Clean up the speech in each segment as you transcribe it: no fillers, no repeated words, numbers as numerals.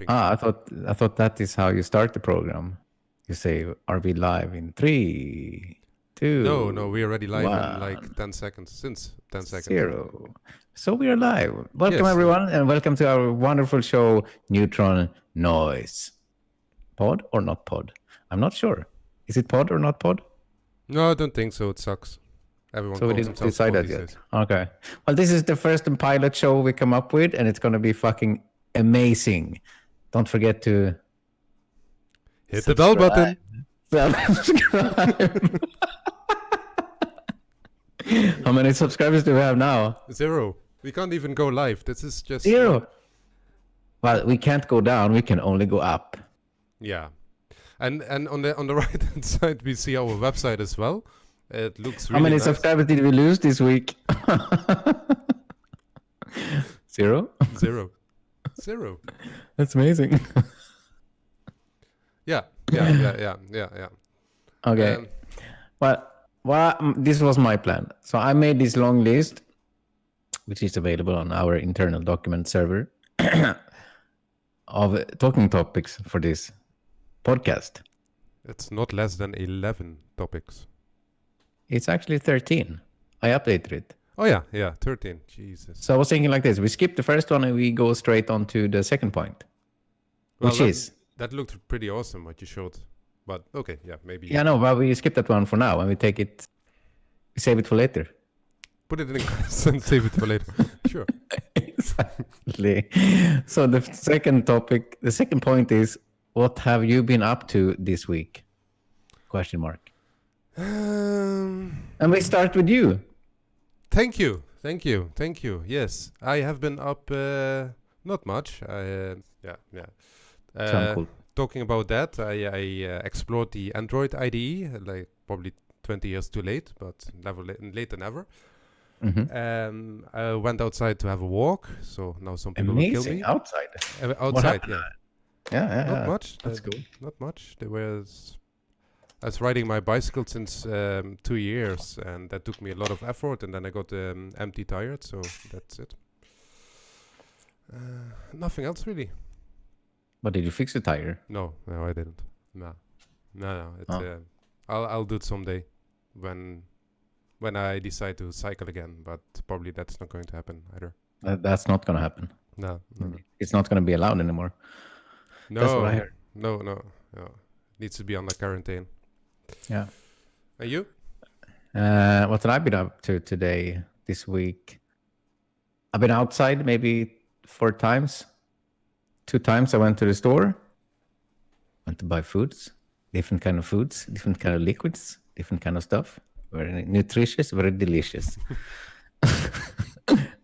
think. I thought that is how you start the program. You say, "Are we live in 3, 2, No, we're already live in like 1, 10 seconds. Since 10 seconds. 0?" So we are live. Welcome Yes. everyone, and welcome to our wonderful show, Neutron Noise. Pod or not pod? I'm not sure. Is it pod or not pod? No, I don't think so. It sucks. Everyone So we calls didn't themselves decide pod that these yet. days. Okay. Well, this is the first pilot show we come up with, and it's going to be fucking amazing. Don't forget to Hit the bell button. subscribe. How many subscribers do we have now? 0. We can't even go live. This is just 0. Well, we can't go down. We can only go up. Yeah. And on the right hand side we see our website as well. It looks really How many nice. subscribers did we lose this week? 0. 0. That's amazing. Yeah. Okay. Well, this was my plan. So I made this long list, which is available on our internal document server, of talking topics for this podcast. It's not less than 11 topics. It's actually 13. I updated it. Oh yeah, 13. Jesus. So I was thinking like this. We skip the first one and we go straight on to the second point, which is... That looked pretty awesome what you showed. But okay, yeah, maybe. Yeah, no, but we skip that one for now and we save it for later. Put it in the and save it for later. Sure. Exactly. So the second point is, what have you been up to this week? Question mark. And we start with you. Thank you. Yes, I have been up not much. Cool. Talking about that, I explored the Android IDE, like probably 20 years too late, but never later never. Mm-hmm. I went outside to have a walk, so now some people will kill me. Amazing. Outside. Outside, yeah. Yeah. Not much. That's cool. Not much. I was riding my bicycle since 2 years, and that took me a lot of effort, and then I got empty tired, so that's it. Nothing else really. But did you fix the tire? No, I didn't. No. It's I'll do it someday when I decide to cycle again, but probably that's not going to happen either. That's not going to happen. No. It's not going to be allowed anymore. No. That's what I heard. No. Needs to be under quarantine. Yeah. And you? What have I been up to this week? I've been outside maybe 4 times. 2 times I went to the store. Went to buy foods. Different kind of foods. Different kind of liquids. Different kind of stuff. Very nutritious. Very delicious.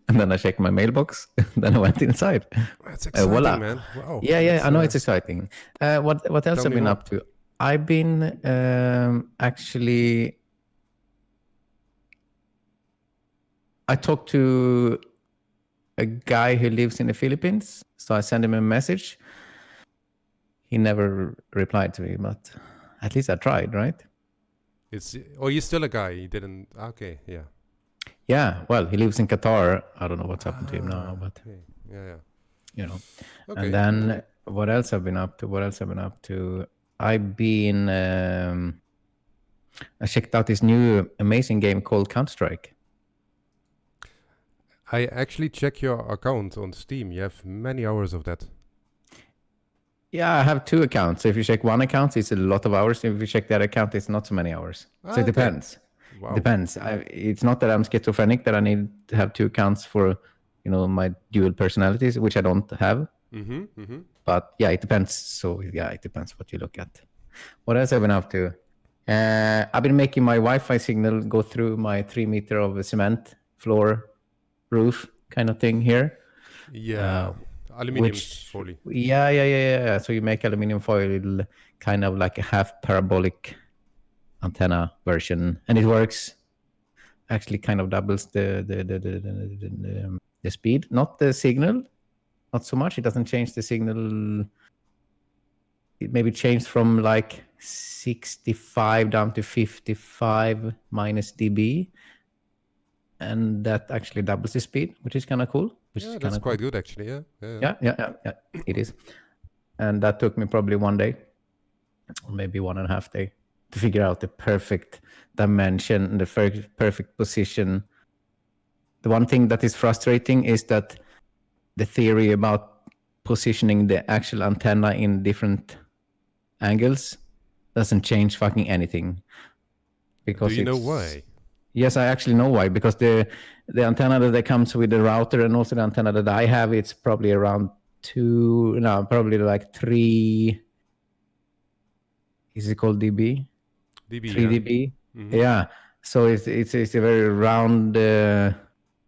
And then I checked my mailbox. Then I went inside. That's exciting, voila. Man. Wow. Yeah. I know it's exciting. What else I've been up to? I've been actually... I talked to a guy who lives in the Philippines. So I sent him a message. He never replied to me, but at least I tried, right? You're still a guy. You didn't... Okay, yeah. Yeah, well, he lives in Qatar. I don't know what's happened to him now, but... Okay. Yeah. You know. Okay. And then what else I've been up to? I've been... I checked out this new amazing game called Counter-Strike. I actually check your account on Steam. You have many hours of that. Yeah, I have 2 accounts. So if you check one account, it's a lot of hours. If you check the other account, it's not so many hours. So it depends. Wow. It depends. It's not that I'm schizophrenic, that I need to have 2 accounts for, my dual personalities, which I don't have. But yeah, it depends. So yeah, it depends what you look at. What else have I been up to? I've been making my Wi-Fi signal go through my 3 meter of cement floor roof kind of thing here. Yeah. Aluminium foil. Yeah. So you make aluminium foil kind of like a half parabolic antenna version, and it works. Actually, kind of doubles the speed, not the signal, not so much. It doesn't change the signal. It maybe changed from like 65 down to 55 minus dB, and that actually doubles the speed, which is kind of cool. That's quite good, actually. Yeah. Yeah. It is. and that took me probably 1 day, or maybe 1.5 days, to figure out the perfect dimension, the perfect position. The one thing that is frustrating is that the theory about positioning the actual antenna in different angles doesn't change fucking anything. Because do you know why? Yes, I actually know why. Because the antenna that comes with the router and also the antenna that I have, it's probably around probably like 3. Is it called dB? 3 dB. Mm-hmm. Yeah. So it's a very round.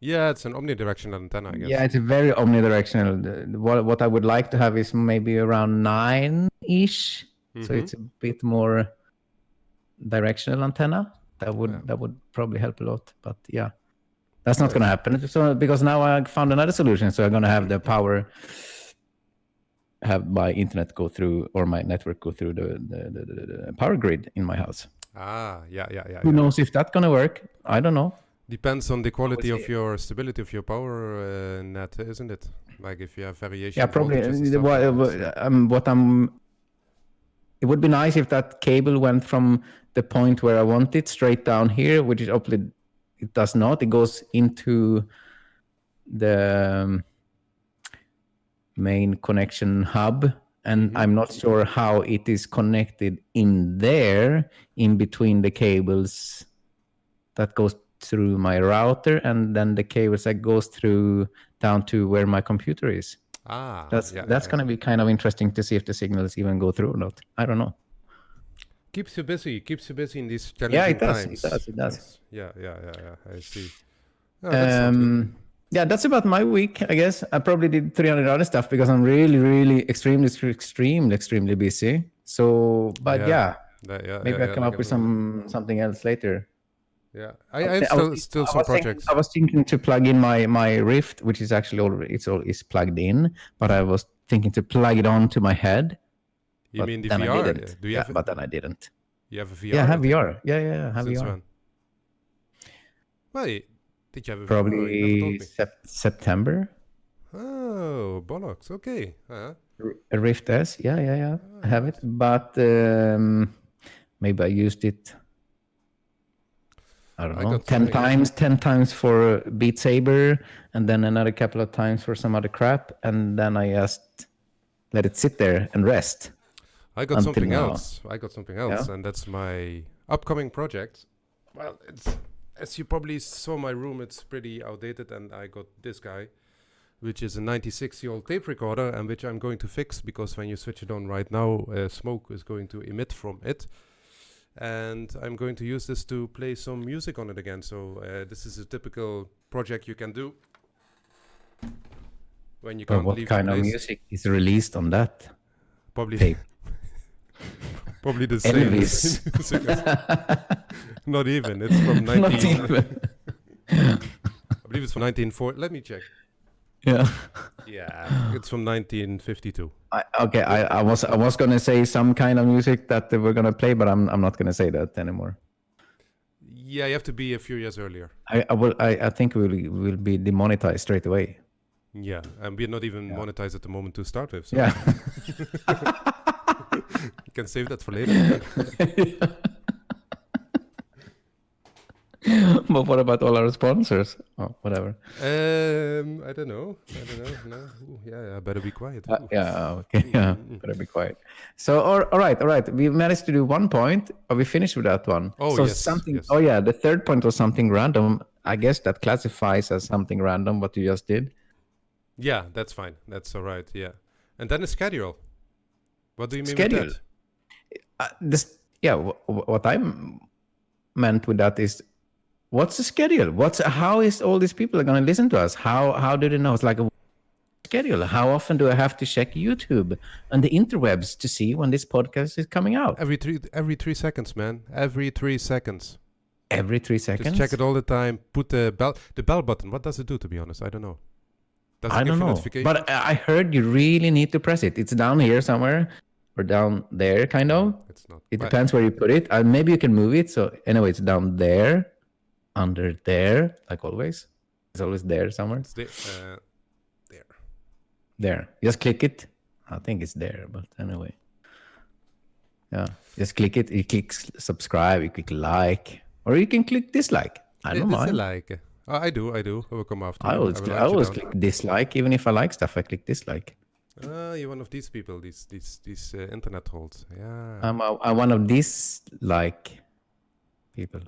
Yeah, it's an omnidirectional antenna, I guess. Yeah, it's a very omnidirectional. What I would like to have is maybe around 9-ish. So it's a bit more directional antenna. That would probably help a lot. But yeah, that's not going to happen. So because now I found another solution. So I'm going to have the power, have my internet go through, or my network go through the power grid in my house. Yeah. Who knows if that's going to work? I don't know. Depends on the quality of your stability of your power net, isn't it? Like if you have variation. Yeah, probably. It would be nice if that cable went from the point where I want it straight down here, which is obviously it does not. It goes into the main connection hub, and I'm not sure how it is connected in there, in between the cables that goes through my router, and then the cables that goes through down to where my computer is. That's going to be kind of interesting to see if the signals even go through or not. I don't know. Keeps you busy in these challenging times. It does. Yeah. I see. That's about my week, I guess. I probably did 300 other stuff because I'm really, extremely busy. So, but maybe I'll come up with something else later. Yeah, I have still some projects. I was thinking to plug in my Rift, which is actually already it's plugged in, but I was thinking to plug it onto my head. You mean the VR? Do you have but then I didn't. You have a VR? Yeah, I have VR. Yeah, I have Since VR. When? Wait, did you have a Probably September. Oh, bollocks. Okay. A Rift S. Yeah. I have it, but maybe I used it. I don't know, 10 times for Beat Saber, and then another couple of times for some other crap, and then I just let it sit there and rest. I got something else, and that's my upcoming project. Well, it's, as you probably saw my room, it's pretty outdated, and I got this guy, which is a 96-year-old tape recorder, and which I'm going to fix, because when you switch it on right now, smoke is going to emit from it. And I'm going to use this to play some music on it again. So this is a typical project you can do when you can't leave the place. What kind of music is released on that? Probably tape. Probably the same. Elvis. Not even. It's from 19. Not even. I believe it's from 1940. Let me check. Yeah. Yeah, it's from 1952. I was gonna say some kind of music that they were gonna play, but I'm not gonna say that anymore. Yeah, you have to be a few years earlier. I think we'll be demonetized straight away. Yeah, and we're not even monetized at the moment to start with. So. Yeah. You can save that for later. But what about all our sponsors? Oh, whatever. I don't know. No. Ooh, yeah, I better be quiet. Okay. Yeah, better be quiet. So, all right. We managed to do 1 point. Are we finished with that one? Oh, so yes. Something. Yes. Oh, yeah. The third point was something random. I guess that classifies as something random. What you just did. Yeah, that's fine. That's all right. Yeah, and then a schedule. What do you mean schedule? With that? What I meant with that is, what's the schedule? How is all these people going to listen to us? How do they know? It's like a schedule. How often do I have to check YouTube and the interwebs to see when this podcast is coming out? Every 3 seconds, man. Every 3 seconds. Every 3 seconds. Just check it all the time. Put the bell button. What does it do? To be honest, I don't know. Does it give you notifications? But I heard you really need to press it. It's down here somewhere. Or down there, kind of. It's not. It depends where you put it. Maybe you can move it. So anyway, it's down there, under there, like always. It's always there somewhere. It's there. There. Just click it. I think it's there, but anyway. Yeah, just click it. You click subscribe, you click like, or you can click dislike. I don't mind. Dislike. I do. I will come after I you. always click dislike, even if I like stuff. I click dislike. You're one of these people, these internet trolls. Yeah. I'm one of these like people.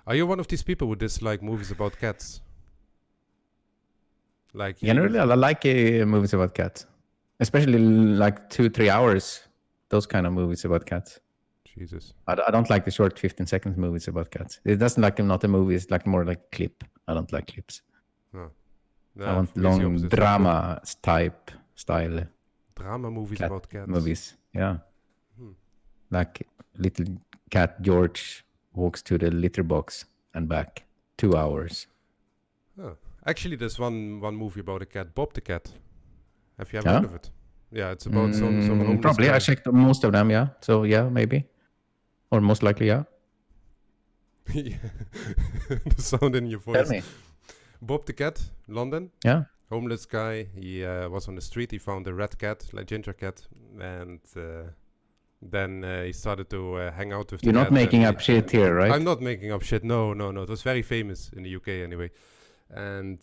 Are you one of these people who dislike movies about cats? Like generally, I like movies about cats, especially like 2-3 hours. Those kind of movies about cats. Jesus. I don't like the short 15-second movies about cats. It doesn't like not a movie. It's like more like a clip. I don't like clips. No, I want long drama style. Drama movies about cats. Movies, yeah. Like little cat George walks to the litter box and back. 2 hours. Oh. Actually, there's one movie about a cat, Bob the Cat. Have you ever heard of it? Yeah, it's about some homeless probably guy. I checked most of them, yeah. So yeah, maybe, or most likely, yeah. The sound in your voice. Tell me. Bob the Cat, London. Yeah. Homeless guy. He was on the street. He found a red cat, like ginger cat, and then he started to hang out with. You're not making up shit here, right? I'm not making up shit. No. It was very famous in the UK anyway, and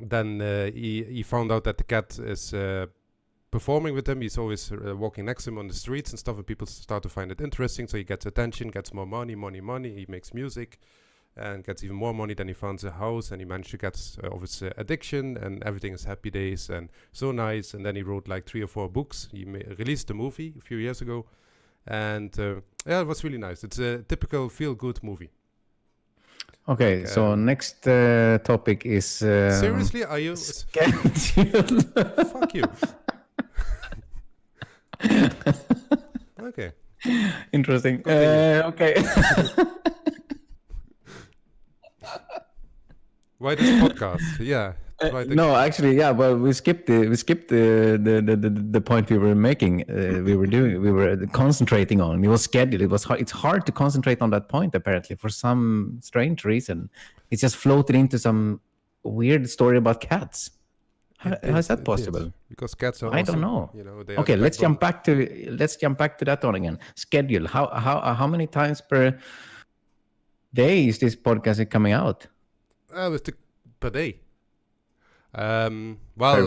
then he found out that the cat is performing with him. He's always walking next to him on the streets and stuff, and people start to find it interesting. So he gets attention, gets more money. He makes music and gets even more money. Then he founds a house, and he managed to get of his addiction, and everything is happy days and so nice. And then he wrote like 3 or 4 books. He released a movie a few years ago, and it was really nice. It's a typical feel-good movie. Okay, so next topic is seriously, are you schedule? Fuck you. Okay. Interesting. Okay. Why this podcast? Yeah. No, actually, yeah. But we skipped the point we were making. We were concentrating on. It was scheduled. It's hard to concentrate on that point. Apparently, for some strange reason, it just floated into some weird story about cats. How is that possible? Because cats are. I don't know. You know, okay, let's jump back to that one again. Schedule. How many times per day is this podcast coming out? Per day. Per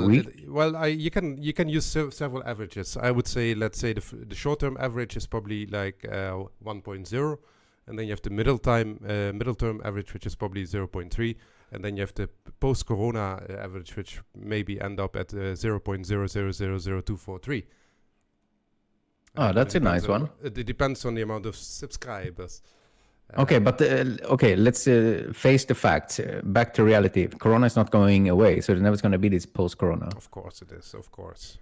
week? You can use several averages. I would say, let's say the short-term average is probably like 1.0, and then you have the middle-term average, which is probably 0.3, and then you have the post-corona average, which maybe end up at 0.0000243. Oh, that's a nice one. It depends on the amount of subscribers. Okay, but let's face the facts. Back to reality. Corona is not going away, so there's never going to be this post-corona. Of course it is. Of course.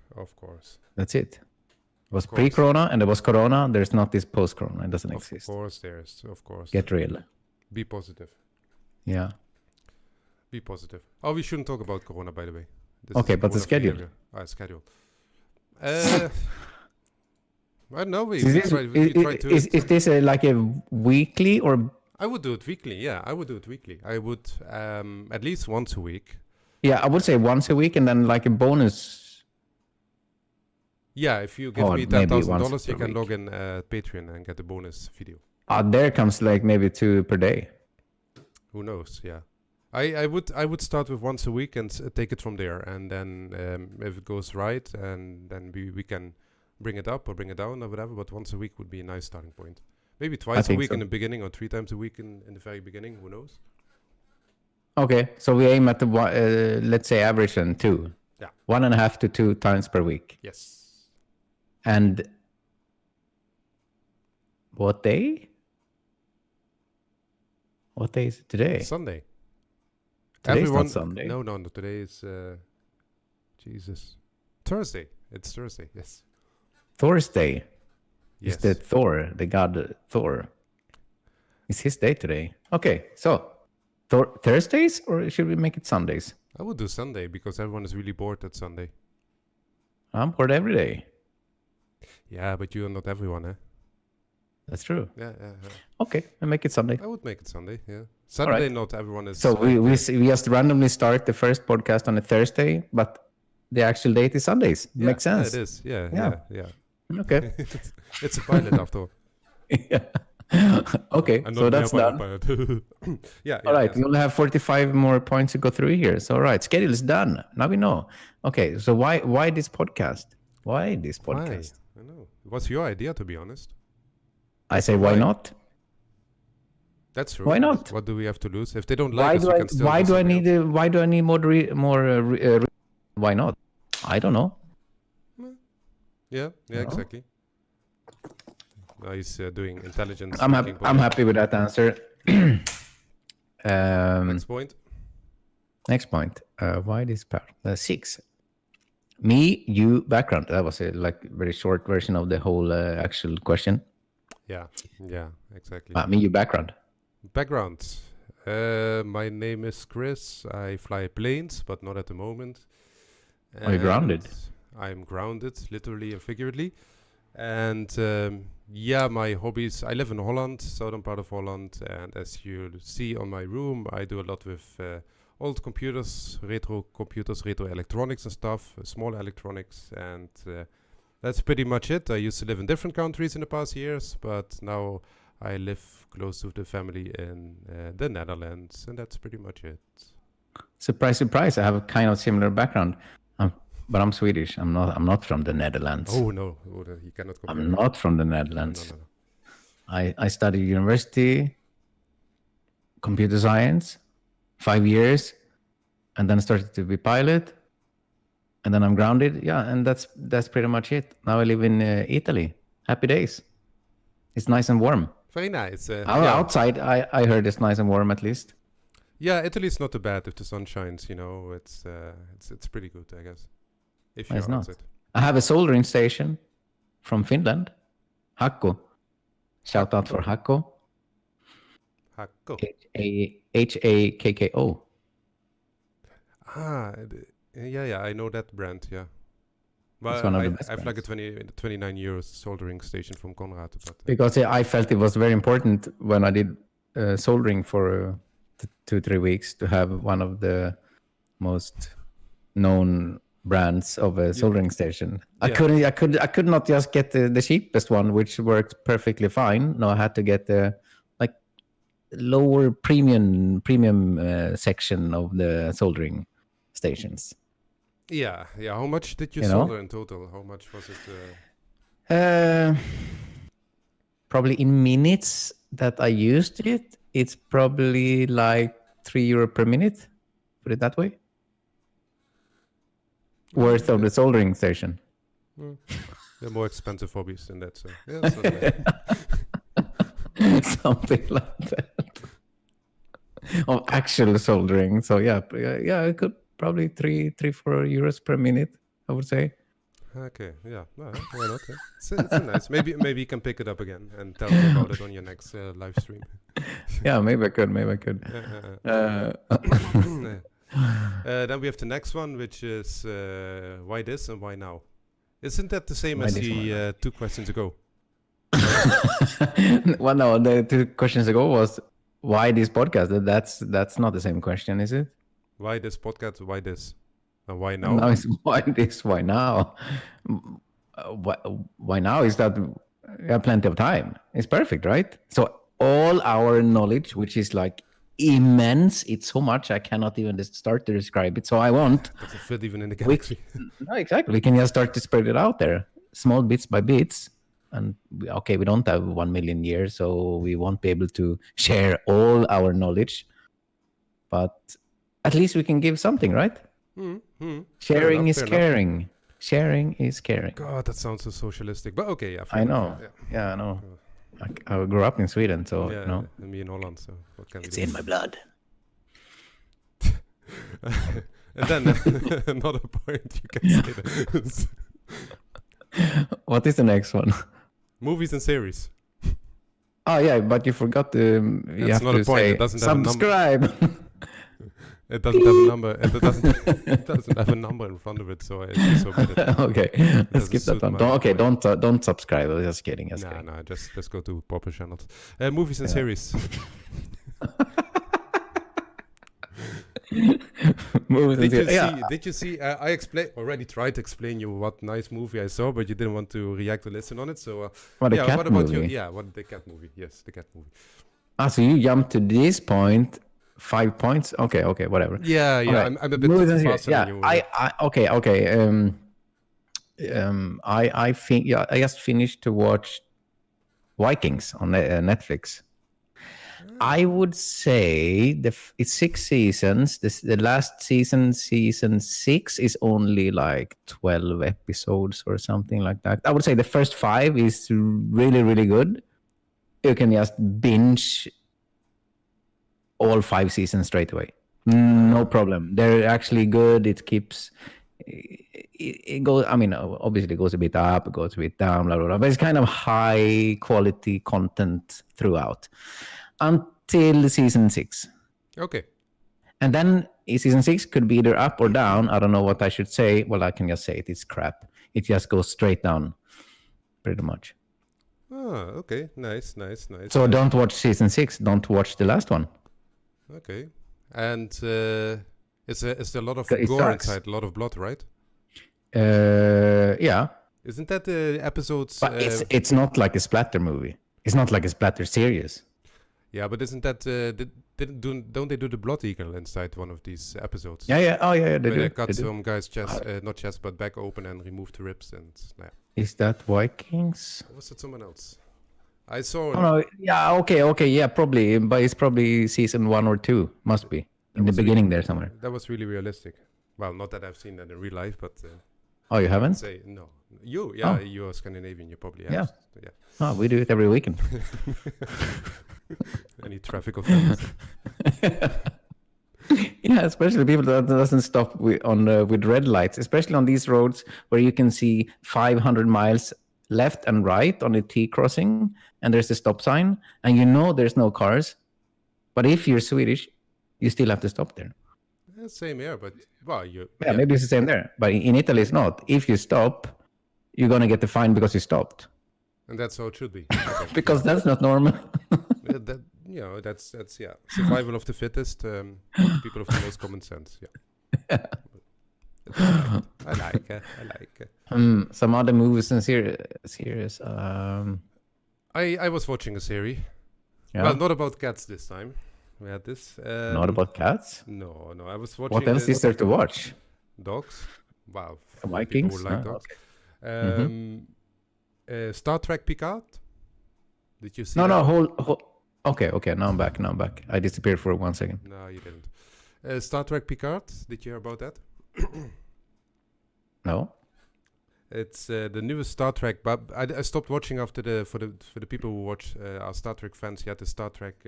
That's it. It was pre-corona and there was corona. There's not this post-corona. It doesn't exist. Of course there is. Of course. Get real. Be positive. Yeah. Be positive. Oh, we shouldn't talk about corona, by the way. Okay, but the schedule. Schedule. I don't know. Is this like a weekly or? I would do it weekly. Yeah, I would do it weekly. I would at least once a week. Yeah, I would say once a week, and then like a bonus. Yeah, if you give me $10,000, you can log in Patreon and get a bonus video. There comes like maybe 2 per day. Who knows? Yeah, I would start with once a week and take it from there, and then if it goes right, and then we can bring it up or bring it down or whatever. But once a week would be a nice starting point. Maybe twice a week in the beginning, or 3 times a week in the very beginning. Who knows? Okay, so we aim at the let's say average and 2. Yeah. 1.5 to 2 times per week. Yes. And what day? What day is it today? Sunday. Today's not Sunday. No. Today is Jesus. Thursday. It's Thursday. Yes. Thursday. Yes. Is the Thor, the god Thor? It's his day today. Okay, so Thursdays, or should we make it Sundays? I would do Sunday because everyone is really bored at Sunday. I'm bored every day. Yeah, but you are not everyone, eh? That's true. Yeah. Okay, I make it Sunday. I would make it Sunday. Yeah. Saturday, not everyone is. So we just randomly start the first podcast on a Thursday, but the actual date is Sundays. Makes sense. Yeah, it is. Yeah. Okay. It's a pilot after all. Yeah. Okay, so that's done. Pilot. Yeah. All right, yes. we only have 45 more points to go through here. So, all right, schedule is done. Now we know. Okay, so why this podcast? Why this podcast? I know. It was your idea, to be honest. I say, why not? That's true. Why not? What do we have to lose? If they don't like us, we can still. Why do I need more? Why not? I don't know. Yeah, exactly. Now he's doing intelligence. I'm happy with that answer. Next point. Why this part? 6. Me, you, background. That was a very short version of the whole actual question. Yeah, exactly. Me, you, background. Background. My name is Chris. I fly planes, but not at the moment. Are you grounded? I'm grounded, literally and figuratively. And my hobbies. I live in Holland, southern part of Holland, and as you see on my room, I do a lot with old computers, retro electronics and stuff, small electronics, and that's pretty much it. I used to live in different countries in the past years, but now I live close to the family in the Netherlands, and that's pretty much it. Surprise, surprise! I have a kind of similar background. But I'm Swedish. I'm not from the Netherlands. Oh no, you cannot compare. I'm not from the Netherlands. No. I studied university, computer science, 5 years, and then started to be pilot, and then I'm grounded. Yeah, and that's pretty much it. Now I live in Italy. Happy days. It's nice and warm. Very nice. Outside, I heard it's nice and warm at least. Yeah, Italy's not too bad if the sun shines. It's pretty good, I guess. If you're outside. I have a soldering station from Finland, Hakko. Shout out for Hakko. Hakko. Hakko. Yeah, I know that brand. Yeah, but I've like a 29 euros soldering station from Conrad. Because I felt it was very important when I did soldering for 2-3 weeks to have one of the most known brands of a soldering station. Yeah. I could not just get the cheapest one, which worked perfectly fine. No, I had to get the lower premium section of the soldering stations. Yeah. How much did you solder in total? How much was it? Probably in minutes that I used it, it's probably like €3 per minute. Put it that way. Worth of the soldering station. They're more expensive hobbies than that, so yeah, that's not bad. Something like that. Of actual soldering. So yeah, I could probably 3-4 euros per minute, I would say. Okay, yeah, why not? Yeah. It's nice. Maybe you can pick it up again and tell me about it on your next live stream. Yeah, maybe I could. Then we have the next one, which is why this and why now? Isn't that the same as the 2 questions ago? Well, no, the 2 questions ago was why this podcast. That's not the same question, is it? Why this podcast? Why this? And why now? Now it's why this? Why now? Why now is that we have plenty of time. It's perfect, right? So all our knowledge, which is like immense, it's so much I cannot even start to describe it. So I won't. Does it fit even in the galaxy? No, exactly. We can just start to spread it out there, small bits by bits. And we don't have 1 million years, so we won't be able to share all our knowledge. But at least we can give something, right? Sharing is caring. Sharing is caring. God, that sounds so socialistic. But okay, yeah. I know. Yeah, I know. I grew up in Sweden, so and me in Holland. So what can it's in my blood. And then another point you can say that. What is the next one? Movies and series. Oh yeah, but you forgot to. You have to say subscribe. It doesn't have a number. It doesn't have a number in front of it, so it's so bad. Okay, let's skip that one. Don't subscribe. I'm just kidding. No, just go to proper channels. Movies and series. Did you see? I already tried to explain you what nice movie I saw, but you didn't want to react or listen on it. So what about movie? you? Yeah, what the cat movie? Yes, the cat movie. So you jumped to this point, 5 points. Okay, whatever. Yeah. Right. I'm a bit faster than you. Okay. I think I just finished to watch Vikings on Netflix. I would say it's 6 seasons. The last season 6, is only like 12 episodes or something like that. I would say the first 5 is really, really good. You can just binge all 5 seasons straight away. No problem. They're actually good. It keeps... It goes, I mean, obviously it goes a bit up, it goes a bit down, blah, blah, blah, but it's kind of high quality content throughout until season 6. Okay. And then season 6 could be either up or down. I don't know what I should say. Well, I can just say it's crap. It just goes straight down, pretty much. Oh, okay. Nice. So don't watch season 6. Don't watch the last one. Okay. And is there a lot of gore inside, a lot of blood, right? Yeah. Isn't that the episodes? But it's not like a splatter movie. It's not like a splatter series. Yeah, but isn't that don't they do the blood eagle inside one of these episodes? Yeah. Oh, yeah. They cut some guy's chest, not chest, but back open and remove the ribs and. Yeah. Is that Vikings? Or was it someone else? I saw. Oh no. Yeah. Okay. Yeah. Probably, but it's probably season 1 or 2. Must be in the beginning there somewhere. That was really realistic. Well, not that I've seen that in real life, but. Oh, you haven't? Say no. You're Scandinavian. You probably have. Yeah. Oh, we do it every weekend. Any traffic offenses? Yeah, especially people that doesn't stop with red lights, especially on these roads where you can see 500 miles left and right on a T crossing, and there's a stop sign, and you know there's no cars. But if you're Swedish, you still have to stop there. Same here, but maybe it's the same there. But in Italy, it's not. If you stop, you're gonna get the fine because you stopped. And that's how it should be. Because that's not normal. That's survival of the fittest. People of the most common sense. Yeah. I like it. Some other movies and series. I was watching a series. Yeah. Well, not about cats this time. We had this. Not about cats? No. I was watching. What else is there to watch? Dogs. Wow. Vikings. People like dogs. Okay. Star Trek Picard. Did you see? No. Hold. Okay. Now I'm back. I disappeared for 1 second. No, you didn't. Star Trek Picard. Did you hear about that? No. It's the newest Star Trek, but I stopped watching after for the people who watch are Star Trek fans. You had the Star Trek.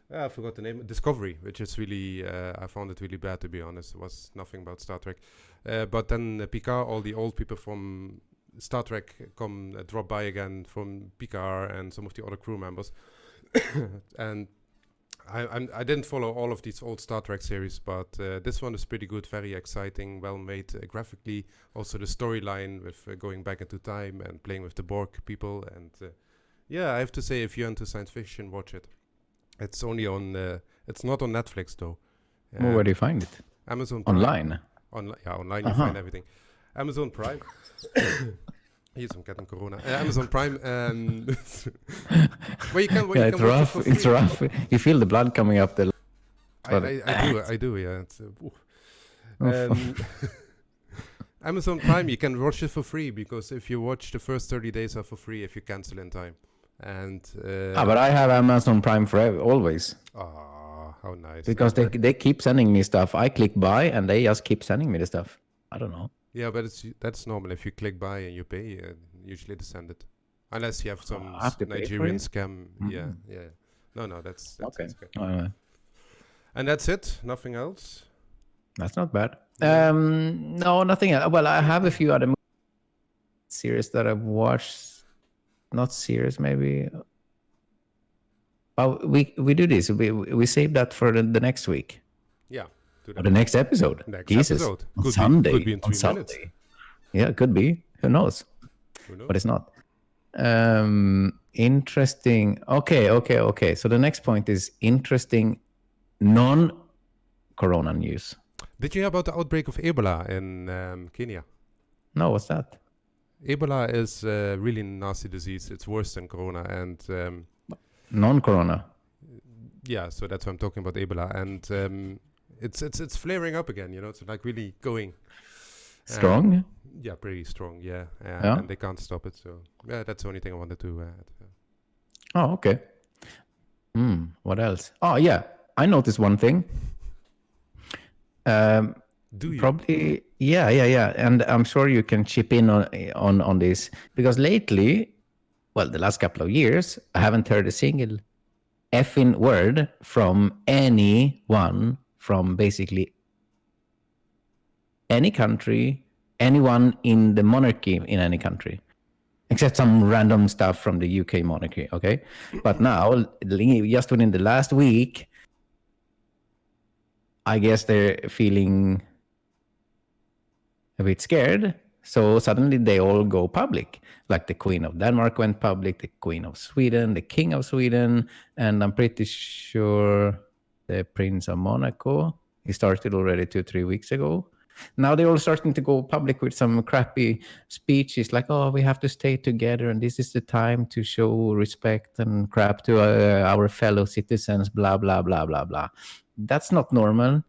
I forgot the name. Discovery, which is really I found it really bad, to be honest. It was nothing about Star Trek. But then Picard, all the old people from Star Trek drop by again from Picard and some of the other crew members. And I didn't follow all of these old Star Trek series, but this one is pretty good, very exciting, well made graphically. Also the storyline with going back into time and playing with the Borg people. And I have to say, if you're into science fiction, watch it. It's only on. It's not on Netflix though. Where do you find it? Amazon Prime. Online. Online you find everything. Amazon Prime. Here's some cat and Corona. Amazon Prime. Where you can. It's rough. It's rough. You feel the blood coming up the. I do. Yeah. It's, Amazon Prime, you can watch it for free, because if you watch the first 30 days are for free if you cancel in time. And but I have Amazon Prime forever, always. How nice! Because they keep sending me stuff. I click buy, and they just keep sending me the stuff. I don't know. Yeah, but that's normal. If you click buy and you pay, usually they send it, unless you have some Nigerian scam. Mm-hmm. Yeah. No, that's okay. That's and that's it. Nothing else. That's not bad. No, nothing else. Well, I have a few other series that I've watched. Not series, maybe. Oh, we do this. We save that for the next week. Yeah. Or the next episode. Episode. On Sunday. Could be in 3 minutes. Sunday. Yeah, it could be. Who knows? But it's not. Interesting. Okay. So the next point is interesting Corona news. Did you hear about the outbreak of Ebola in Kenya? No, what's that? Ebola is a really nasty disease. It's worse than Corona, and non-Corona. Yeah, so that's why I'm talking about Ebola, and it's flaring up again. It's like really going strong. Yeah, pretty strong. Yeah, yeah, and they can't stop it. So yeah, that's the only thing I wanted to add. Oh, okay. What else? Oh, yeah, I noticed one thing. Do you? Probably, yeah, and I'm sure you can chip in on this, because lately, well, the last couple of years, I haven't heard a single effing word from anyone from basically any country, anyone in the monarchy in any country, except some random stuff from the UK monarchy, okay? But now, just within the last week, I guess they're feeling a bit scared. So suddenly they all go public. Like the Queen of Denmark went public, the Queen of Sweden, the King of Sweden, and I'm pretty sure the Prince of Monaco. He started already 2-3 weeks ago. Now they're all starting to go public with some crappy speeches like, oh, we have to stay together and this is the time to show respect and crap to our fellow citizens, blah, blah, blah, blah, blah. That's not normal.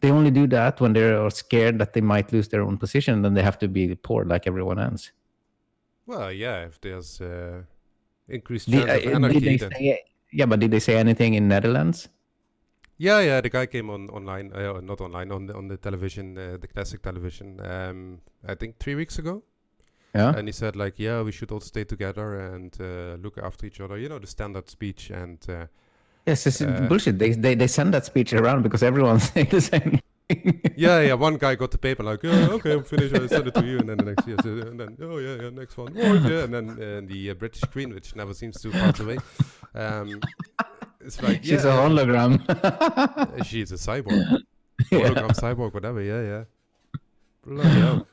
They only do that when they're scared that they might lose their own position, then they have to be poor like everyone else. Well, yeah, if there's increased chance of anarchy. But did they say anything in Netherlands? Yeah, the guy came online, not online, on the television, the classic television, I think 3 weeks ago. Yeah. And he said, like, yeah, we should all stay together and look after each other, the standard speech. And yes, it's bullshit. They send that speech around because everyone's saying the same thing. Yeah, one guy got the paper like, oh, okay, I'm finished, I'll send it to you. And then the next year, and then, oh, yeah, next one. Oh, yeah. And then the British Queen, which never seems to pass away. It's like, she's a hologram. She's a cyborg. Hologram, cyborg, whatever. Yeah. Bloody hell.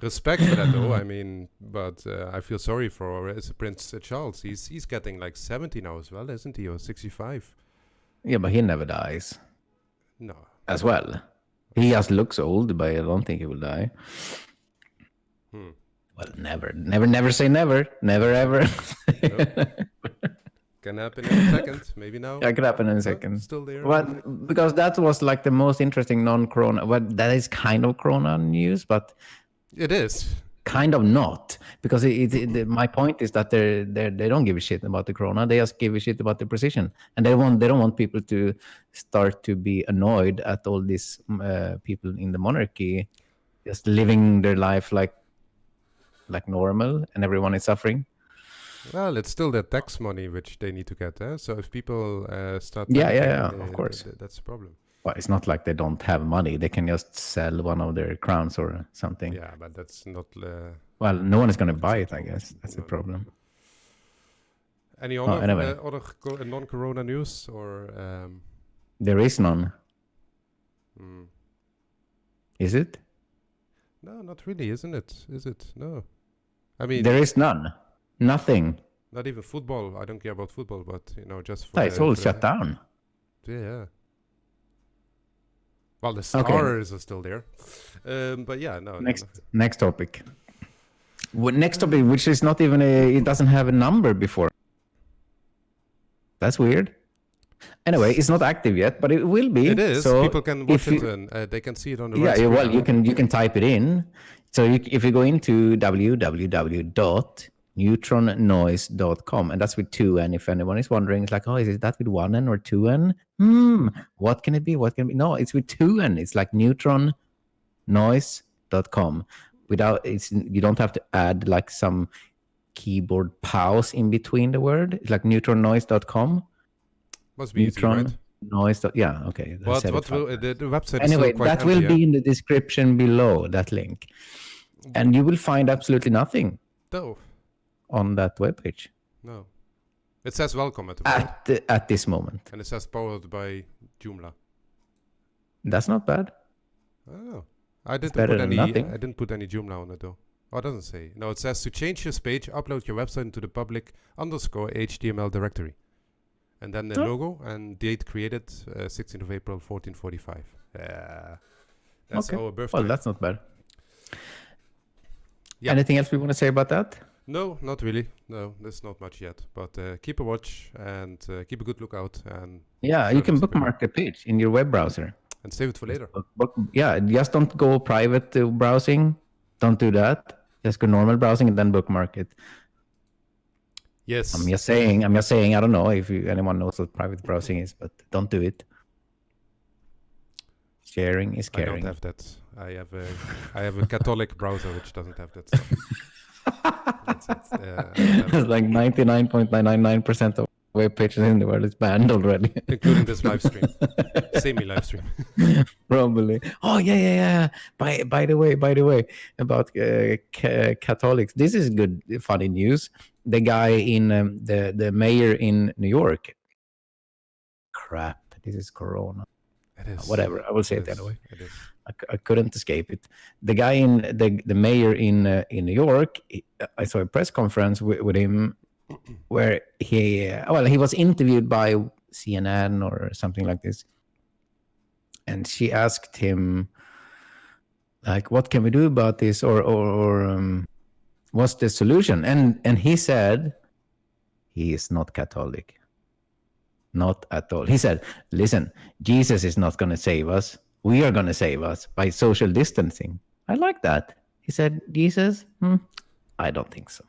Respect for that, though. I mean, but I feel sorry for Prince Charles. He's getting like 70 now as well, isn't he? Or 65. Yeah, but he never dies. No. As well. He just looks old, but I don't think he will die. Well, never say never. Never, ever. Can happen in a second, maybe now. Yeah, could happen in a second. Still there. But because that was like the most interesting non-corona. Well, that is kind of corona news, but it is kind of not, because my point is that they don't give a shit about the corona. They just give a shit about the precision, and they don't want people to start to be annoyed at all these people in the monarchy just living their life like normal, and everyone is suffering. Well, it's still the tax money which they need to get there. So if people start... of course. That's a problem. Well, it's not like they don't have money. They can just sell one of their crowns or something. Yeah, but that's not... Well, no one is going to buy it, I guess. That's the problem. Any other non-corona news? Or there is none. Is it? No, not really, isn't it? Is it? No. I mean... There is none. Nothing. Not even football. I don't care about football, but just for... It's all shut down. Yeah. Well, the stars are still there. But yeah, no. Next topic. Next topic, which is not even it doesn't have a number before. That's weird. Anyway, it's not active yet, but it will be. It is. So people can watch it and they can see it on the right screen. Well, you can type it in. So if you go into www.neutronnoise.com, and that's with 2N, if anyone is wondering, it's like, oh, is that with 1N or 2N? What can it be? No, it's with 2N. It's like neutronnoise.com. You don't have to add like some keyboard pause in between the word. It's like neutronnoise.com. Must be easy, right? Noise. Yeah, okay. The website anyway, is that will be in the description below, that link. And you will find absolutely nothing on that webpage. No. It says welcome at this moment. And it says powered by Joomla. That's not bad. Oh. I didn't put any Joomla on it though. Oh, it doesn't say. No, it says to change this page, upload your website into the public _HTML directory. And then the logo and date created 16th of April, 1445. That's our birthday. Well, that's not bad. Yeah. Anything else we want to say about that? No, not really. No, there's not much yet. But keep a watch and keep a good lookout. And you can bookmark the page in your web browser. And save it for later. Just don't go private browsing. Don't do that. Just go normal browsing and then bookmark it. Yes. I'm just saying. I don't know if anyone knows what private browsing is, but don't do it. Sharing is caring. I don't have that. I have a Catholic browser which doesn't have that stuff. That's it. It's like 99.999% of web pages in the world is banned already, including this live stream, semi-live stream. Probably. Oh yeah. By the way, about Catholics, this is good, funny news. The guy in the mayor in New York. Crap! This is Corona. It is. Whatever. I will say it anyway. It is. I couldn't escape it. The guy in the mayor in New York. I saw a press conference with him where he was interviewed by CNN or something like this, and she asked him like, "What can we do about this?" or what's the solution? And he said he is not Catholic. Not at all. He said, listen, Jesus is not going to save us. We are going to save us by social distancing. I like that. He said, Jesus? I don't think so.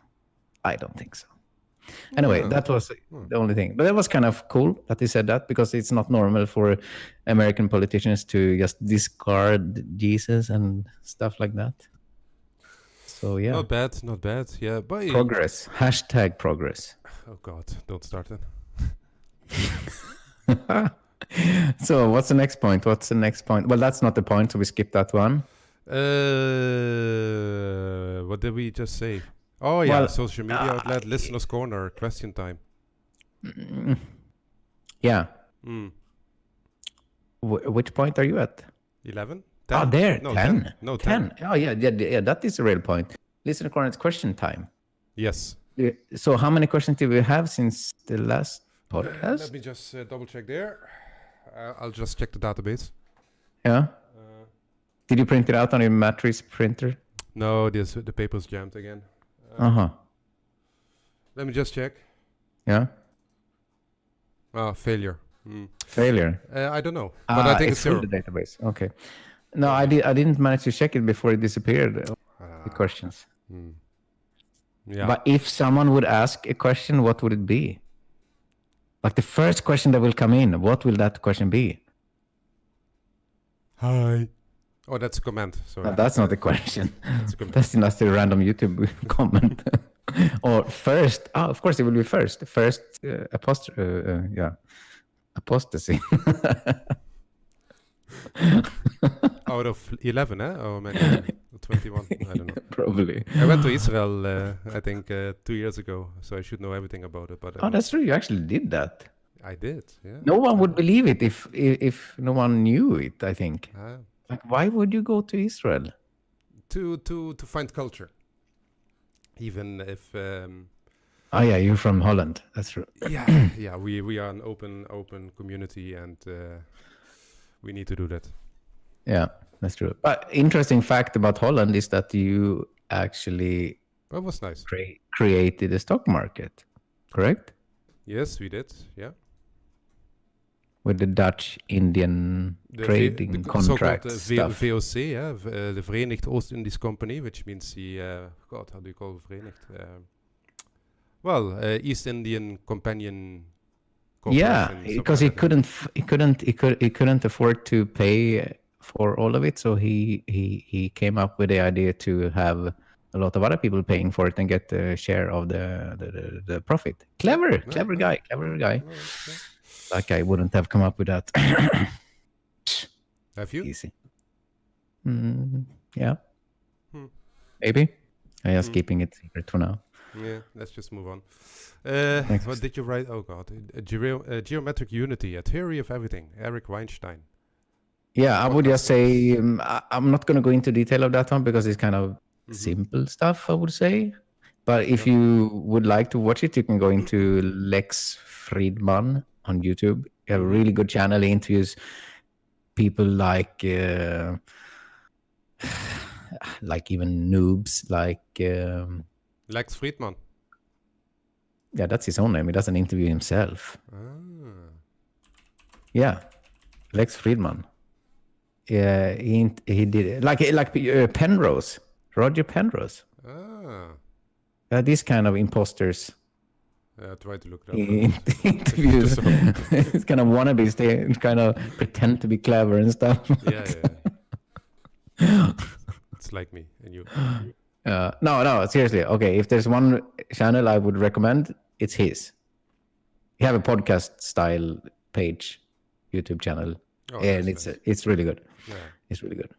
Anyway, that was the only thing. But it was kind of cool that he said that, because it's not normal for American politicians to just discard Jesus and stuff like that. So, yeah. Not bad. Yeah. But progress. Hashtag progress. Oh, God. Don't start it. So what's the next point? Well, that's not the point, so we skip that one. What did we just say? Oh yeah, social media outlet, listeners corner, question time. Yeah. Which point are you at? 11? 10? Oh, there. No, 10. 10. No, 10. Oh yeah, that is a real point. Listener corner, it's question time. Yes. So how many questions did we have since the last podcast? Let me just double check there. I'll just check the database. Yeah. Did you print it out on your matrix printer? No, the paper's jammed again. Let me just check. Yeah. Failure. Failure. I don't know, but I think it's zero. The database. Okay. No, I didn't manage to check it before it disappeared. The questions. Yeah. But if someone would ask a question, what would it be? Like the first question that will come in, what will that question be? Hi. Oh, that's a comment. Sorry. No, that's not a question. That's a comment. That's just a random YouTube comment. Or first. Of course it will be first. First apostasy. Out of 11, or maybe 21. I don't know. Probably. I went to Israel, I think, 2 years ago, so I should know everything about it. But that's true. You actually did that. I did. Yeah. No one would believe it if no one knew it. I think. Like, why would you go to Israel? To find culture, even if. Yeah, you're from Holland. That's true. Yeah. We are an open community, and we need to do that. Yeah, that's true. But interesting fact about Holland is that you actually that was nice. Created a stock market, correct? Yes, we did. Yeah. With the Dutch-Indian trading contract stuff. VOC, yeah, the Verenigd Oost-Indisch Company, which means the how do you call Verenigd? East Indian Companion. Yeah, because he couldn't afford to pay for all of it, so he came up with the idea to have a lot of other people paying for it and get a share of the profit. Clever guy. That guy wouldn't have come up with that. Have you? Easy. Yeah. Maybe. I'm just keeping it secret for now. Yeah, let's just move on. What did you write? Oh God, geometric unity, a theory of everything. Eric Weinstein. Yeah, I would just say I'm not going to go into detail of that one because it's kind of simple stuff, I would say. But if you would like to watch it, you can go into Lex Friedman on YouTube. You have a really good channel. He interviews people like even noobs, like Lex Friedman. Yeah, that's his own name. He doesn't interview himself. Yeah, Lex Friedman. Yeah, he did like Penrose, Roger Penrose. These kind of imposters. Try to look it up. Interviews. It's kind of wannabes. They kind of pretend to be clever and stuff. Yeah. It's like me and you. No, seriously. Okay, if there's one channel I would recommend, it's his. He have a podcast style page, YouTube channel, and it's really good. Yeah, it's really good.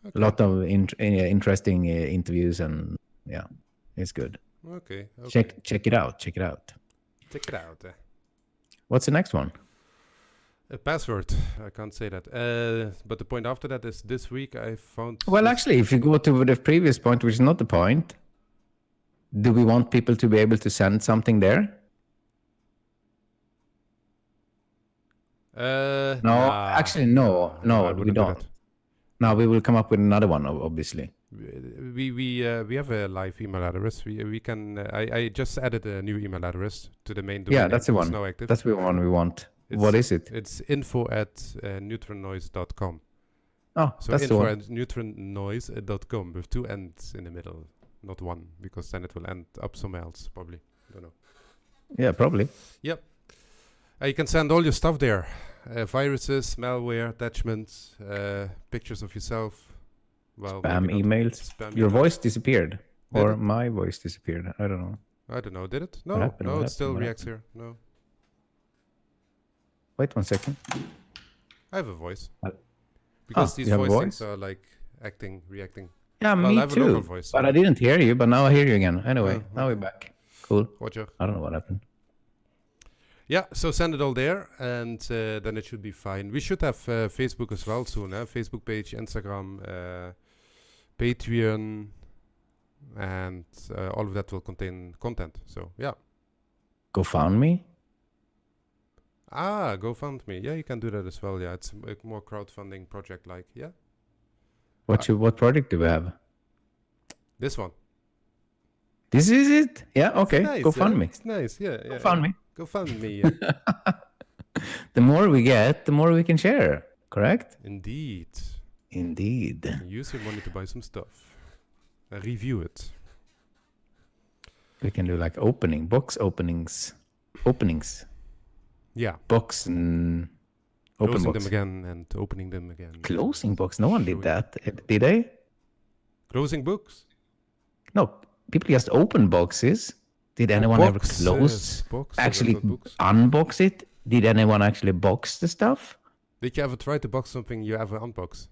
Okay. A lot of interesting interviews, and yeah, it's good. Okay. Check it out. What's the next one? A password. I can't say that. But the point after that is this week I found... Well, actually, if you go to the previous point, which is not the point, do we want people to be able to send something there? Actually, no, we don't. Now we will come up with another one, obviously. We have a live email address. We can. I just added a new email address to the main domain. Yeah, that's the one. That's the one we want. What is it? It's info@neutronnoise.com. Oh, so that's the one. info@neutronnoise.com with 2 N's in the middle, not one, because then it will end up somewhere else, probably. I don't know. Yeah, probably. Yep. You can send all your stuff there. Viruses, malware, attachments, pictures of yourself. Well, spam emails. Your voice disappeared. Or my voice disappeared. I don't know. I don't know. Did it? No, no, it still reacts here. No. Wait 1 second. I have a voice. Because these voices are like reacting. Yeah, well, me too. Voice, but I didn't hear you, but now I hear you again. Anyway, now we're back. Cool. Roger. I don't know what happened. Yeah, so send it all there, and then it should be fine. We should have Facebook as well soon. Facebook page, Instagram, Patreon, and all of that will contain content. So, yeah. GoFundMe? GoFundMe. Yeah, you can do that as well. Yeah, it's a more crowdfunding project like, yeah. What project do we have? This one. This is it? Yeah, okay. Nice, GoFundMe. It's nice, yeah. GoFundMe. GoFundMe, yeah. The more we get, the more we can share. Correct? Indeed. Use your money to buy some stuff. And review it. We can do like box openings. Yeah. Box and closing them again and opening them again. Closing box? No one did that. Did they? Closing books? No, people just open boxes. Did anyone ever close? Actually unbox it? Did anyone actually box the stuff? Did you ever try to box something you ever unbox?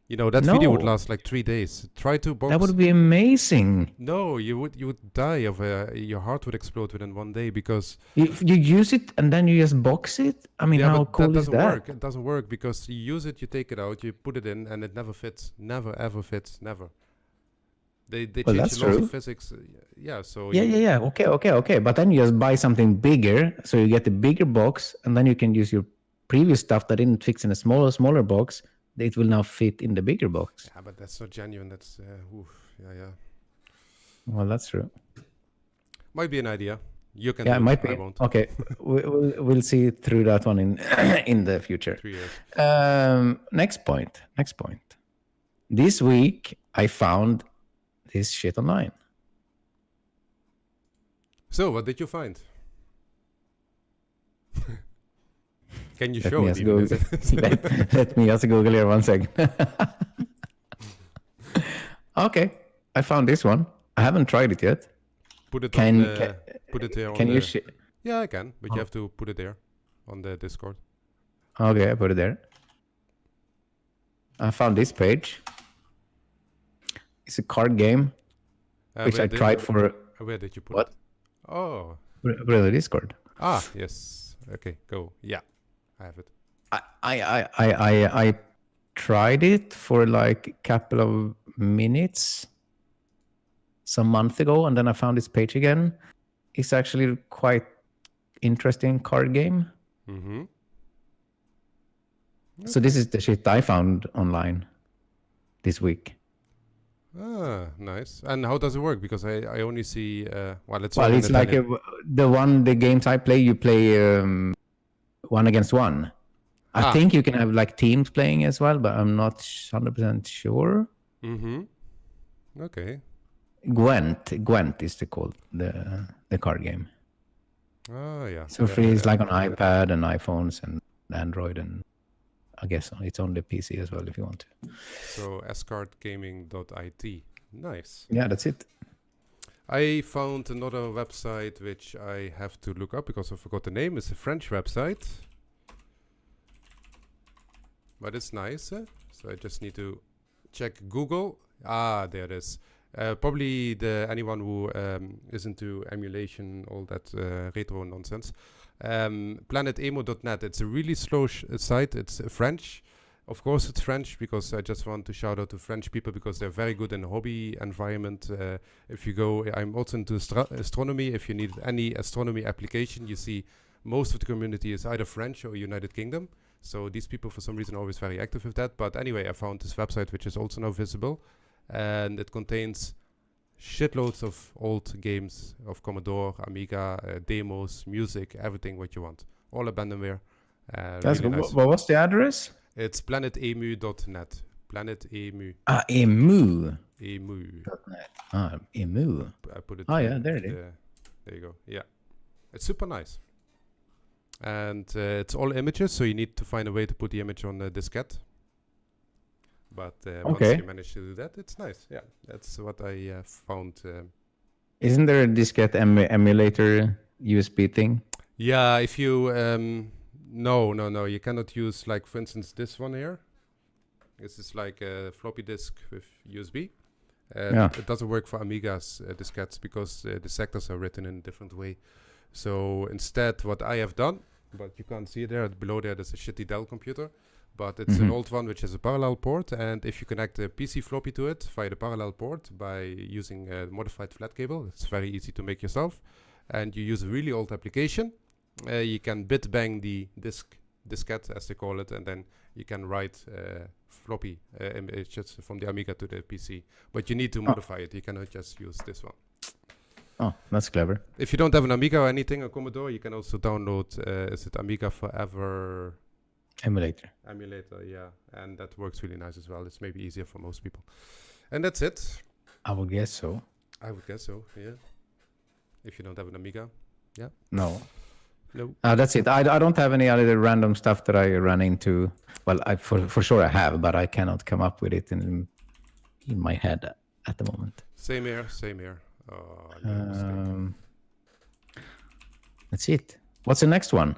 You know, that video would last like 3 days. Try to box. That would be amazing. No, you would die of your heart would explode within 1 day because you use it and then you just box it. I mean, how cool is that? It doesn't work because you use it, you take it out, you put it in, and it never fits. Never ever fits. Never. They change the laws of physics. Yeah. So. Yeah. Okay. But then you just buy something bigger, so you get the bigger box, and then you can use your previous stuff that didn't fix in a smaller box. It will now fit in the bigger box. Yeah, but that's not genuine. That's yeah. Well, that's true. Might be an idea. You can. Yeah, do it might be. I won't. Okay, we'll see through that one in the future. 3 years. Next point. This week I found this shit online. So, what did you find? Can you show it? Let me just Google here 1 second. Okay, I found this one. I haven't tried it yet. Put it put it there. Can you? Yeah, I can, but you have to put it there on the Discord. Okay, I put it there. I found this page. It's a card game, which I tried for. Where did you put what? It? Oh. Put it on the Discord. Yes. Okay, go. Yeah. I have it. I tried it for like a couple of minutes some month ago, and then I found this page again. It's actually quite interesting card game. Mm-hmm. So this is the shit I found online this week. Ah, nice. And how does it work? Because I only see it's like the games I play, you play one against one. I think you can have like teams playing as well, but I'm not 100% sure. Mm-hmm. Okay. Gwent is called the card game. Oh yeah. So free is like on iPad and iPhones and Android, and I guess it's on the PC as well if you want to. So scardgaming.it. Nice. Yeah, that's it. I found another website which I have to look up because I forgot the name. It's a French website. But it's nice. So I just need to check Google. There it is. Probably anyone who is into emulation, all that retro nonsense. Planetemo.net. It's a really slow site. It's French. Of course, it's French because I just want to shout out to French people because they're very good in hobby environment. If you go, I'm also into astronomy. If you need any astronomy application, you see most of the community is either French or United Kingdom. So these people, for some reason, are always very active with that. But anyway, I found this website, which is also now visible. And it contains shitloads of old games of Commodore, Amiga, demos, music, everything what you want. All abandonware. That's really nice. What's the address? It's planetemu.net. Planetemu. Emu. Emu.net. Emu. I put it. Yeah, there it is. There you go. Yeah, it's super nice. And it's all images, so you need to find a way to put the image on the diskette. But once you manage to do that, it's nice. Yeah, that's what I found. Isn't there a diskette emulator USB thing? Yeah, if you... No. You cannot use, like, for instance, this one here. This is like a floppy disk with USB. It doesn't work for Amiga's diskettes because the sectors are written in a different way. So instead, what I have done, but you can't see it there, below there's a shitty Dell computer, but it's an old one which has a parallel port, and if you connect a PC floppy to it via the parallel port by using a modified flat cable, it's very easy to make yourself, and you use a really old application, you can bit bang the diskette, as they call it, and then you can write floppy images from the Amiga to the PC, but you need to modify it. You cannot just use this one. Oh, that's clever. If you don't have an Amiga or anything, a Commodore, you can also download, is it Amiga Forever? Emulator, yeah. And that works really nice as well. It's maybe easier for most people. And that's it. I would guess so. Yeah. If you don't have an Amiga, yeah. No. That's it. I don't have any other random stuff that I run into. Well, for sure I have, but I cannot come up with it in my head at the moment. Same here. That's it. What's the next one?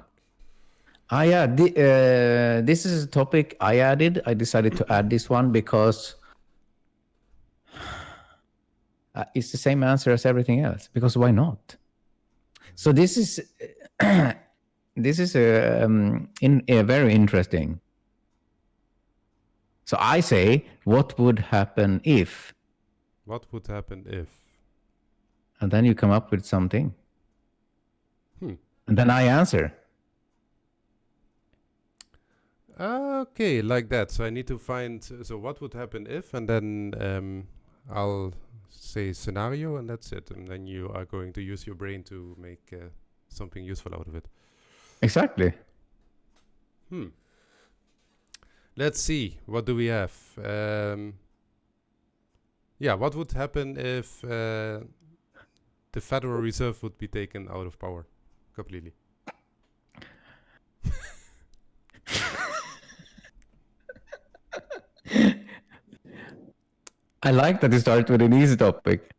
This is a topic I added. I decided to add this one because it's the same answer as everything else. Because why not? So this is very interesting. So I say, what would happen if? What would happen if? And then you come up with something. And then I answer. Okay, like that. So I need to find... So what would happen if? And then I'll say scenario, and that's it. And then you are going to use your brain to make something useful out of it. Exactly. Let's see. What do we have? What would happen if the Federal Reserve would be taken out of power completely? I like that you start with an easy topic,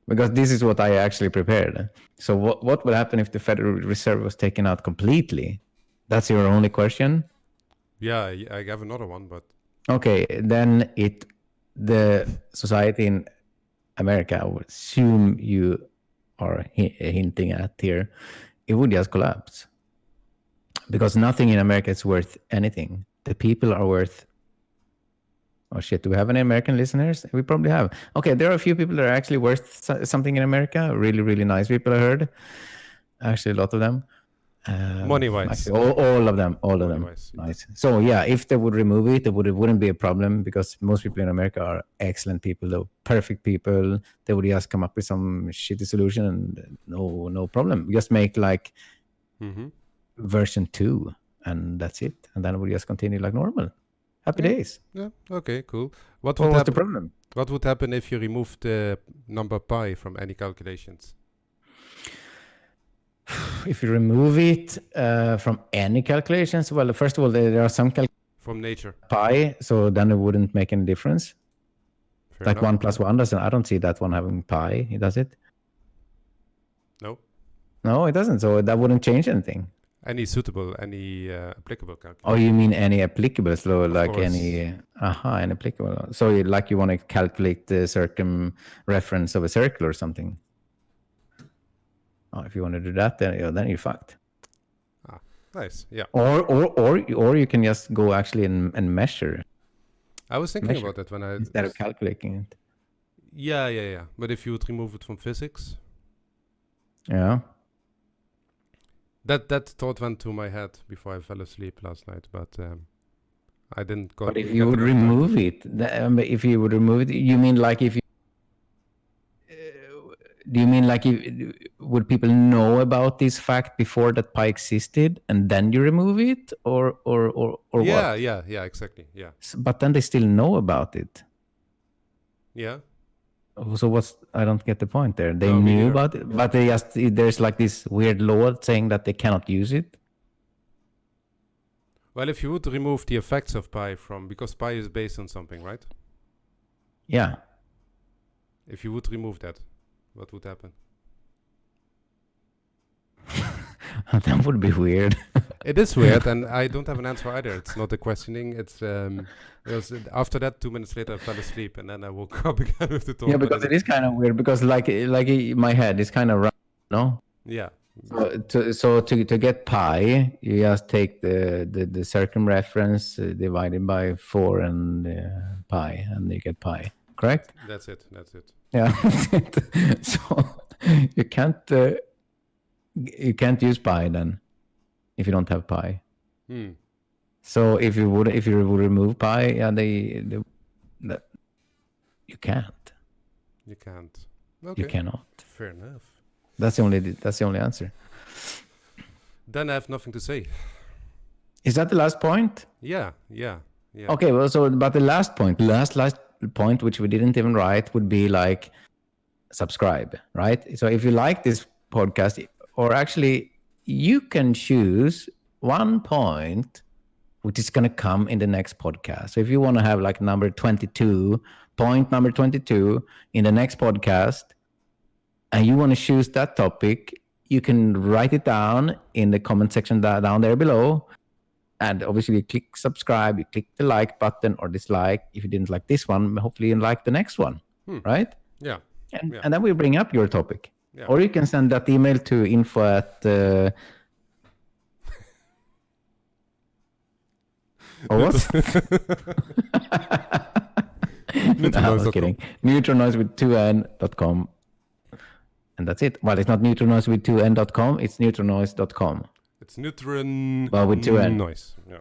because this is what I actually prepared. So what would happen if the Federal Reserve was taken out completely? That's your only question? Yeah, I have another one, but... Okay, then the society in America, I would assume you are hinting at here, it would just collapse. Because nothing in America is worth anything. The people are worth... Oh shit, do we have any American listeners? We probably have. Okay, there are a few people that are actually worth something in America. Really, really nice people, I heard. Actually, a lot of them. Money-wise. All of them. Money-wise, yeah. Nice. So yeah, if they would remove it, it wouldn't be a problem because most people in America are excellent people, though perfect people. They would just come up with some shitty solution and no problem. Just make like version 2 and that's it. And then we just continue like normal. Happy days. Yeah. Okay, cool. What was the problem? What would happen if you removed the number pi from any calculations? If you remove it from any calculations, well, first of all, there are some from nature pi, so then it wouldn't make any difference. Fair like enough. 1 + 1 doesn't. I don't see that one having pi. Does it? No, it doesn't. So that wouldn't change anything. Any suitable, any applicable calculation. Oh, you mean any applicable? So like course. any applicable. So you want to calculate the circumreference of a circle or something. Oh, if you want to do that, then you're fucked. Ah, nice. Yeah. Or you can just go actually and measure. I was thinking about that when instead of calculating it. Yeah. But if you would remove it from physics. Yeah. That thought went to my head before I fell asleep last night, but I didn't go. But if you would remove it, you mean like if you? Do you mean like would people know about this fact before that pi existed and then you remove it, or what? Yeah, exactly. Yeah. But then they still know about it. Yeah. So I don't get the point there. They knew about it, but there's like this weird law saying that they cannot use it. Well, if you would remove the effects of pi because pi is based on something, right? Yeah. If you would remove that, what would happen? That would be weird. It is weird, and I don't have an answer either. It's not a questioning. It's after that, 2 minutes later, I fell asleep, and then I woke up again with the thought. Yeah, because it is kind of weird. Because like my head is kind of round, no? Yeah. So to get pi, you just take the circumreference divided by 4 and pi, and you get pi. Correct? That's it. Yeah. So you can't use pi then if you don't have pi. So if you would remove pi, you can't. You can't. Okay. You cannot. Fair enough. That's the only answer. Then I have nothing to say. Is that the last point? Yeah. Okay, well, but the last point, last point, which we didn't even write, would be like subscribe, right? So if you like this podcast, or actually you can choose one point which is going to come in the next podcast. So if you want to have like number 22 in the next podcast, and you want to choose that topic, you can write it down in the comment section down there below. And obviously you click subscribe, you click the like button or dislike. If you didn't like this one, hopefully you like the next one, right? Yeah. And then we bring up your topic. Yeah. Or you can send that email to info@... or what? No, I was kidding. Neutronoise with 2n.com. And that's it. Well, it's not neutronoise with 2n.com, it's neutronoise.com. It's Neutron. Well, with 2n. Noise. Yeah.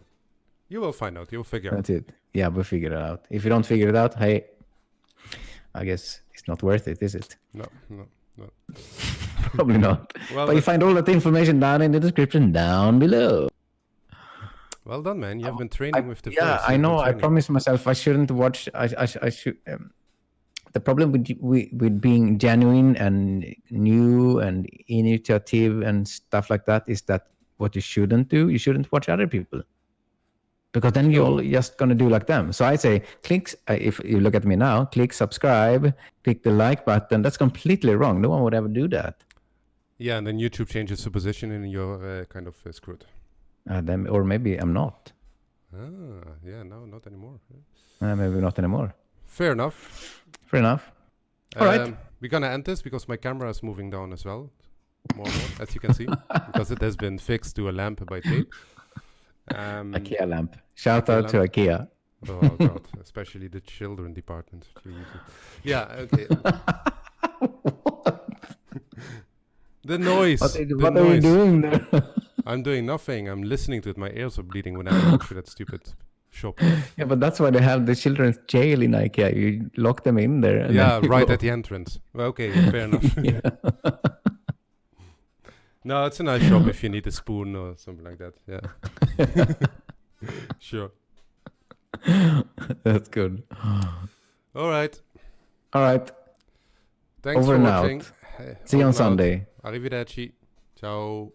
You will find out. You'll figure out. That's it. Yeah, we'll figure it out. If you don't figure it out, hey, I guess it's not worth it, is it? No. Probably not. Well, but you find all that information down in the description down below. Well done, man. You have been training with the Yeah, I know. I promised myself I shouldn't watch. I should. The problem with being genuine and new and initiative and stuff like that is that what you shouldn't do, you shouldn't watch other people. Because then you're just going to do like them. So I say, if you look at me now, click subscribe, click the like button. That's completely wrong. No one would ever do that. Yeah, and then YouTube changes the position and you're kind of screwed. Or maybe I'm not. Yeah, no, not anymore. Maybe not anymore. Fair enough. All right. We're going to end this because my camera is moving down as well. More and more, as you can see. Because it has been fixed to a lamp by tape. IKEA lamp. Shout out to IKEA. Oh God, especially the children department. Yeah, okay. What? The noise. What are you doing there? I'm doing nothing. I'm listening to it. My ears are bleeding when I walk through that stupid shop. Yeah, but that's why they have the children's jail in IKEA. You lock them in there. And Yeah, then right go. at the entrance. Well, okay, fair enough. No, it's a nice shop if you need a spoon or something like that. Yeah. Sure. That's good. All right. Thanks Over for and watching. out. See you on Sunday. Arrivederci. Ciao.